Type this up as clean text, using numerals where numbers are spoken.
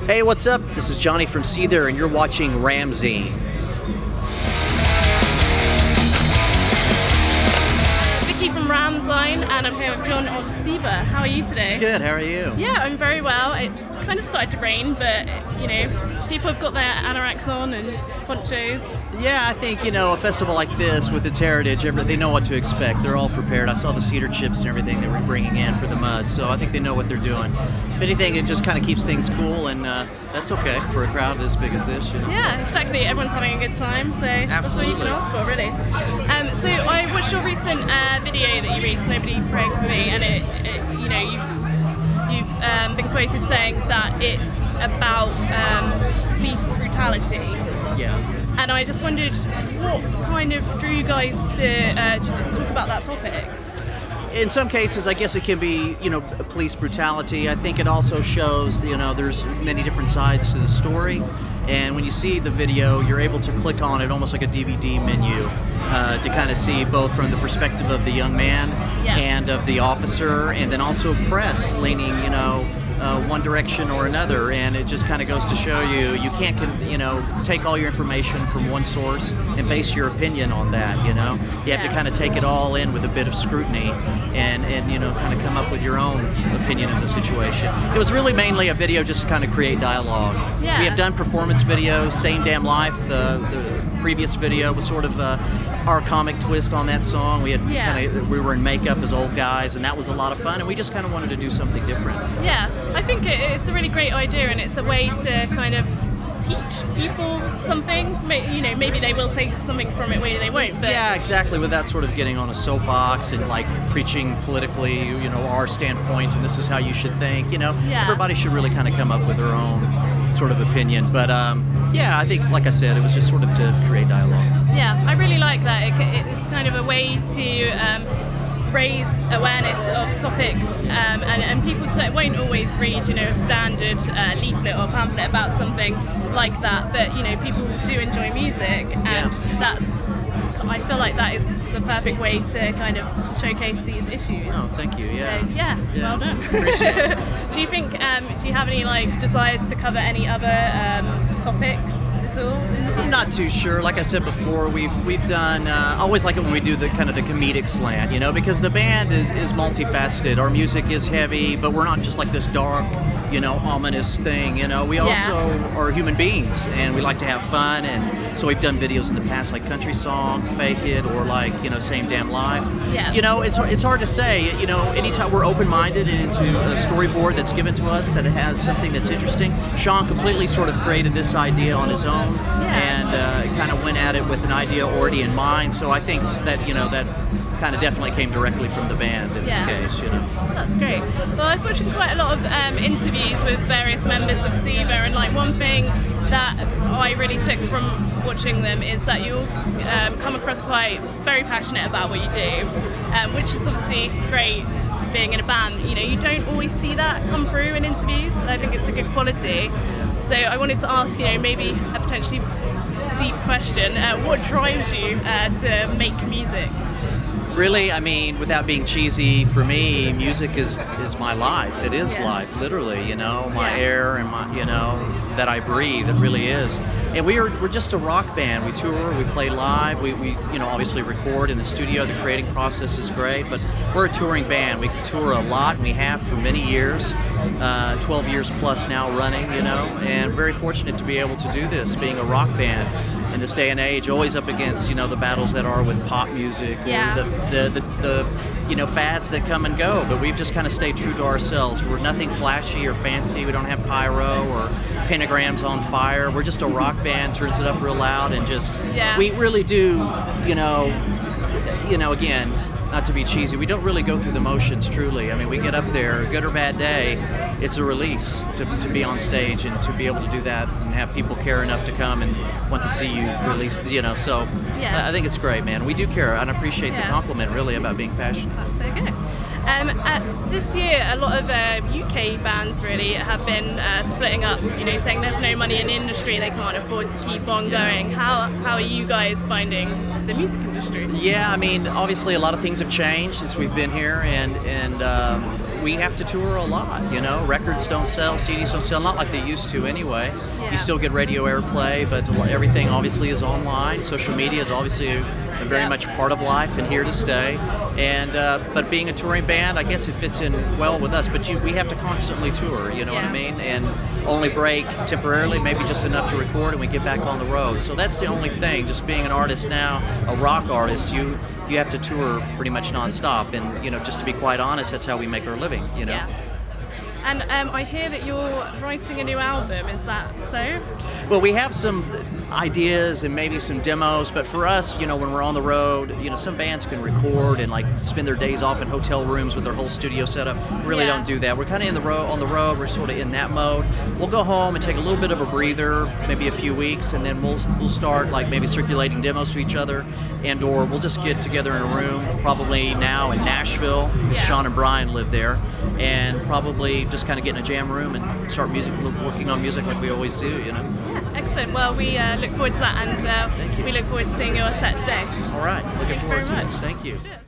Hey, what's up? This is Johnny from Seether, and you're watching RAMzine. Vicky from RAMzine, and I'm here with John of Seether. How are you today? Good, how are you? Yeah, I'm very well. It's kind of started to rain, but you know, people have got their anoraks on and ponchos. Yeah, I think, a festival like this with its heritage, they know what to expect. They're all prepared. I saw the cedar chips and everything they were bringing in for the mud, so I think they know what they're doing. If anything, it just kind of keeps things cool, and that's okay for a crowd as big as this. Yeah, exactly. Everyone's having a good time, so that's all you can ask for, really. So I watched your recent video that you released, Nobody Praying For Me, and you've been quoted saying that it's about police brutality. Yeah. And I just wondered what kind of drew you guys to talk about that topic? In some cases, I guess it can be, police brutality. I think it also shows, there's many different sides to the story. And when you see the video, you're able to click on it almost like a DVD menu to kind of see both from the perspective of the young man and of the officer, and then also press leaning, one direction or another. And it just kind of goes to show you can't, take all your information from one source and base your opinion on that. You have to kind of take it all in with a bit of scrutiny and kind of come up with your own opinion of the situation. It was really mainly a video just to kind of create dialogue. Yeah. We have done performance videos, Same Damn Life, the previous video was sort of our comic twist on that song. We were in makeup as old guys, and that was a lot of fun, and we just kind of wanted to do something different. Yeah, I think it's a really great idea, and it's a way to kind of teach people something. Maybe they will take something from it, maybe they won't. But yeah, exactly, without sort of getting on a soapbox and like preaching politically, our standpoint, and this is how you should think. Everybody should really kind of come up with their own sort of opinion. But I think, like I said, it was just sort of to create dialogue. Yeah, I really like that. It's kind of a way to raise awareness of topics, and people won't always read, a standard leaflet or pamphlet about something like that. But people do enjoy music, and I feel like that is the perfect way to kind of showcase these issues. Oh, thank you. Yeah. So, yeah, well done. Appreciate it. Do you think? Do you have any desires to cover any other topics at all? I'm not too sure. Like I said before, we've done. I always like it when we do the kind of the comedic slant, because the band is multifaceted. Our music is heavy, but we're not just like this dark, ominous thing. We also are human beings, and we like to have fun. And so we've done videos in the past like Country Song, Fake It, or like Same Damn Life. Yeah. It's hard to say. Anytime we're open-minded and into a storyboard that's given to us that it has something that's interesting. Sean completely sort of created this idea on his own. And kind of went at it with an idea already in mind. So I think that that kind of definitely came directly from the band in this case. Oh, that's great. Well, I was watching quite a lot of interviews with various members of Seether, and one thing that I really took from watching them is that you come across very passionate about what you do, which is obviously great. Being in a band, you don't always see that come through in interviews. I think it's a good quality. So I wanted to ask, maybe a potentially deep question, what drives you to make music? Really, without being cheesy, for me, music is my life. It is life, literally, my air and my, that I breathe, it really is. And we're just a rock band. We tour, we play live, we obviously record in the studio. The creating process is great, but we're a touring band. We tour a lot, and we have for many years, 12 years plus now running, and very fortunate to be able to do this, being a rock band. In this day and age, always up against the battles that are with pop music, or the fads that come and go. But we've just kind of stayed true to ourselves. We're nothing flashy or fancy. We don't have pyro or pentagrams on fire. We're just a rock band, turns it up real loud, and we really do. Again, not to be cheesy, we don't really go through the motions. Truly, we get up there, good or bad day. It's a release to be on stage and to be able to do that and have people care enough to come and want to see you release, so I think it's great, man. We do care, and I appreciate the compliment, really, about being passionate. That's so good. This year, a lot of UK bands really have been splitting up, saying there's no money in the industry, they can't afford to keep on going. How are you guys finding the music industry? Yeah, obviously a lot of things have changed since we've been here, and we have to tour a lot, you know. Records don't sell, CDs don't sell, not like they used to anyway. Yeah. You still get radio airplay, but everything obviously is online. Social media is obviously very much part of life and here to stay. And but being a touring band, I guess it fits in well with us. But we have to constantly tour, you know what I mean? And only break temporarily, maybe just enough to record, and we get back on the road. So that's the only thing. Just being an artist now, a rock artist, you have to tour pretty much nonstop. And you know, just to be quite honest, that's how we make our living. You know. Yeah. And I hear that you're writing a new album. Is that so? Well, we have some ideas and maybe some demos, but for us, you know, when we're on the road, you know, some bands can record and like spend their days off in hotel rooms with their whole studio setup. We really don't do that. We're kind of on the road. We're sort of in that mode. We'll go home and take a little bit of a breather, maybe a few weeks, and then we'll start like maybe circulating demos to each other, and/or we'll just get together in a room, probably now in Nashville. Sean and Brian live there, and probably just kind of get in a jam room and start working on music like we always do, you know. Yeah, excellent. Well, we look forward to that, and we look forward to seeing your set today. All right, looking forward to it. Thank you very much. Thank you. Cheers.